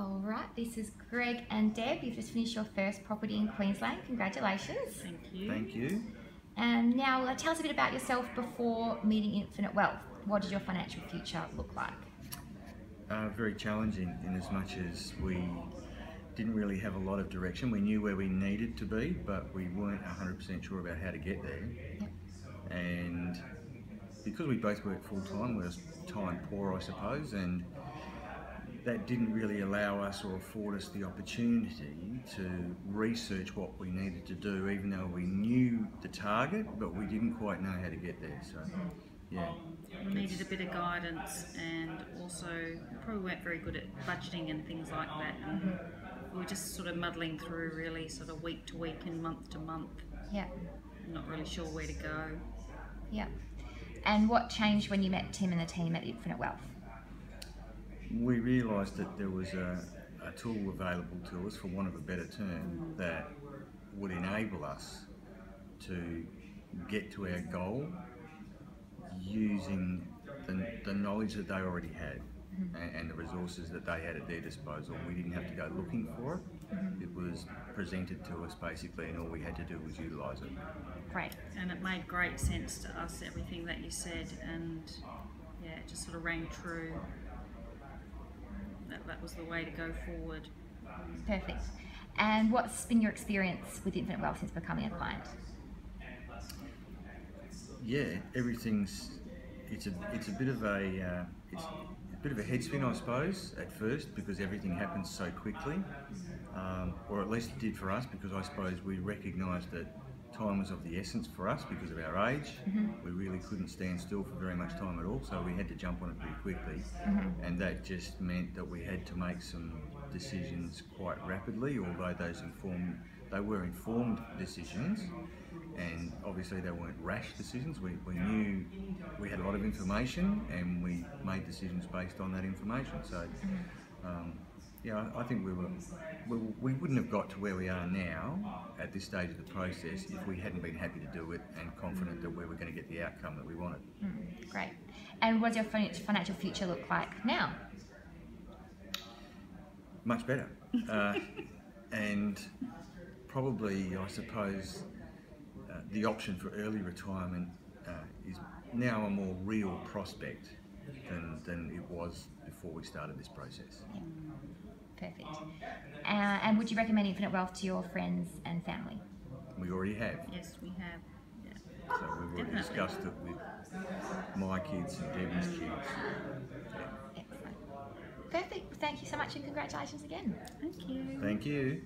All right, this is Greg and Deb. You've just finished your first property in Queensland. Congratulations. Thank you. Thank you. And now tell us a bit about yourself before meeting Infinite Wealth. What did your financial future look like? Very challenging in as much as we didn't really have a lot of direction. We knew where we needed to be, but we weren't 100% sure about how to get there. Yep. And because we both worked full time, we were time poor, I suppose, and that didn't really allow us or afford us the opportunity to research what we needed to do, even though we knew the target, but we didn't quite know how to get there. So, yeah. We needed a bit of guidance, and also we probably weren't very good at budgeting and things like that. And we were just sort of muddling through, really, sort of week to week and month to month. Yeah. Not really sure where to go. Yeah. And what changed when you met Tim and the team at Infinite Wealth? We realised that there was a tool available to us, for want of a better term, that would enable us to get to our goal using the knowledge that they already had and the resources that they had at their disposal. We didn't have to go looking for it. It was presented to us basically, and all we had to do was utilise it. Great. And it made great sense to us, everything that you said, and yeah, it just sort of rang true. That was the way to go forward. Perfect. And what's been your experience with Infinite Wealth since becoming a client? Yeah, it's a bit of a head spin, I suppose, at first, because everything happens so quickly, or at least it did for us, because I suppose we recognised that time was of the essence for us because of our age. We really couldn't stand still for very much time at all, so we had to jump on it pretty quickly, and that just meant that we had to make some decisions quite rapidly, although they were informed decisions, and obviously they weren't rash decisions. We knew we had a lot of information, and we made decisions based on that information. So yeah, I think we wouldn't have got to where we are now at this stage of the process if we hadn't been happy to do it and confident that we were going to get the outcome that we wanted. Great. And what does your financial future look like now? Much better. And probably, I suppose, the option for early retirement is now a more real prospect than it was before we started this process. Yeah. Perfect. And would you recommend Infinite Wealth to your friends and family? We already have. Yes, we have. Yeah. So we've already discussed it with my kids and Deborah's kids. Excellent. Perfect. Thank you so much, and congratulations again. Thank you. Thank you.